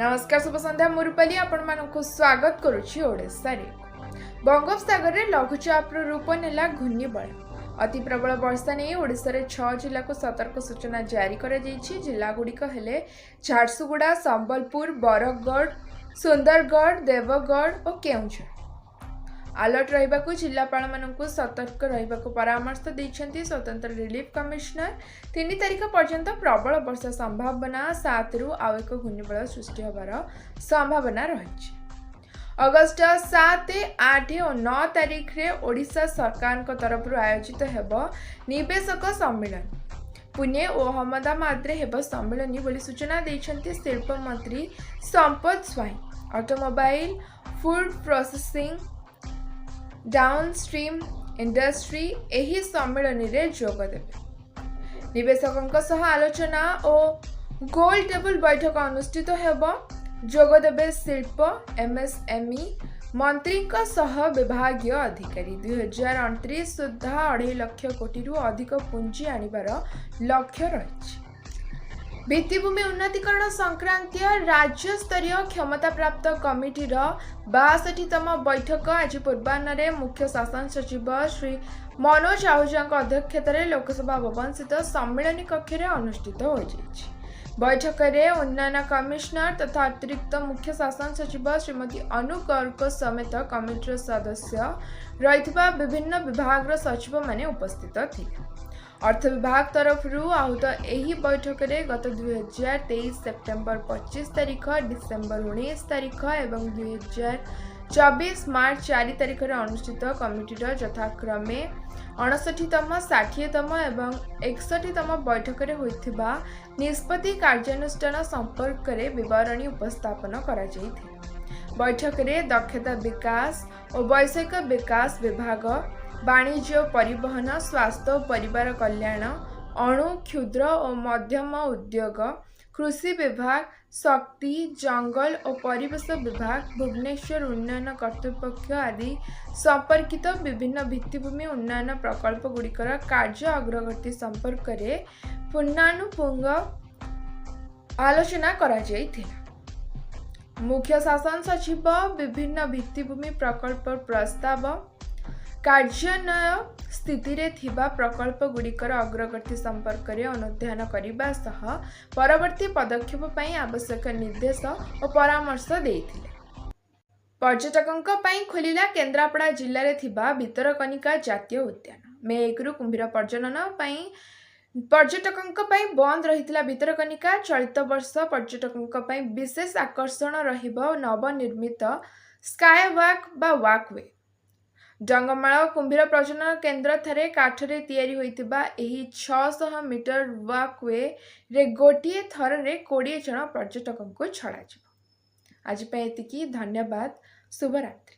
नमस्कार शुभ संध्या मुरुपाली आपण मानकु स्वागत करुछि ओडिसा रे। बंगोपसागर रे लघुचाप रूप नेला घूर्णिबलय। अति प्रबल वर्षा नहीं ओडिसा रे 6 जिला को सतर्क सूचना जारी करा जायछि। जिला गुड़िक हेले झारसुगुड़ा, संबलपुर, बरगढ़, सुंदरगढ़, देवगढ़ और केउंझर। अलर्ट रहिबाकु जिलापाल मानकु सतर्क रहिबाकु परामर्श दैछन्ति स्वतंत्र रिलीफ कमिश्नर। 3 तारिख पर्यंत प्रबल वर्षा संभावना 7 रु आउ एक घूर्णिबलय सृष्टि होबार संभावना रहिछि। अगस्त 7, 8 और 9 तारिख रे ओडिशा सरकार को तरफ आयोजित हेबो निवेशक सम्मेलन। पुणे और अहमदाबाद रे हेबो सम्मेलन बोली सूचना दैछन्ति शिल्प मंत्री Sampad Swain. Automobile, food processing, downstream industry एही सम्मेलन रे जोग देबे। निवेशकों सह आलोचना और गोल टेबल बैठक अनुष्ठित हेबो। जोग देबे शिल्प एमएसएमई मंत्री सह विभागीय अधिकारी। 2029 सुधा 2.5 लाख कोटी रु अधिक पुंजी आनिबार लक्ष्य रहिछि। भित्तिभूमि उन्नतीकरण संक्रांतीय राज्य स्तरीय क्षमता प्राप्त कमिटीर 62तम बैठक आज पूर्वाह्न मुख्य शासन सचिव श्री मनोज आहूजा अध्यक्षतार लोकसभा भवन स्थित सम्मेलन कक्ष अनुष्ठित हो जाइछि। बैठक में उन्नयन कमिश्नर तथा अतिरिक्त मुख्य शासन सचिव श्रीमती अनु गर्ग समेत कमिटीर सदस्य रहितबा विभिन्न विभाग सचिव माने उपस्थित थिले। अर्थ विभाग तरफ आहूत एही बैठक में गत 2023 सेप्टेम्बर 25 तारिख, डिसेम्बर 19 तारिख एवं 2024 मार्च 4 तारिख अनुष्ठित कमिटीर यथाक्रमे 59तम, 60तम एवं 61तम बैठक में होइथिबा निष्पत्ति कार्यानुष्ठान संपर्क में विवरणी उपस्थापन करा जाइथिला। बैठक में दक्षता विकास और वैषयिक विकास विभाग, वाणिज्य परिवहन, स्वास्थ्य और परिवार कल्याण, अणु क्षुद्र और मध्यम उद्योग, कृषि विभाग, शक्ति, जंगल और परिवेश विभाग, भुवनेश्वर उन्नयन कर्तृपक्ष आदि संपर्कित विभिन्न भित्तिभूमि उन्नयन प्रकल्प गुड़िकर कार्य अग्रगति संपर्क में पुंगानुपुंग आलोचना करा जाइथिला। मुख्य शासन सचिव विभिन्न भित्तिभूमि प्रकल्प प्रस्ताव, कार्यान्वय स्थिति रे थिबा प्रकल्प गुड़िकर अग्रगति संपर्क में अनुध्यान करने सह परवर्ती पदक्षेप पई आवश्यक निर्देश और परामर्श देथिले। पर्यटकों पई खोलिला केन्द्रापड़ा जिले में थिबा भितरकनिका जातीय उद्यान। मे 1 रु कुंभीर प्रजनन पई पर्यटकों पई बंद रहितला भितरकनिका चलित वर्ष पर्यटकों पई विशेष आकर्षण रहिबो नवनिर्मित स्काई वॉक बा वॉकवे। डंगमाल कुंभीर प्रजनन केन्द्र थारे काठरे तैयारी होइतिबा एही 600 मीटर वॉकवे रे गोटिए थर रे 20 जन पर्यटकों को छड़ा जिवो। आज पे एतिकी, धन्यवाद, शुभरात्रि।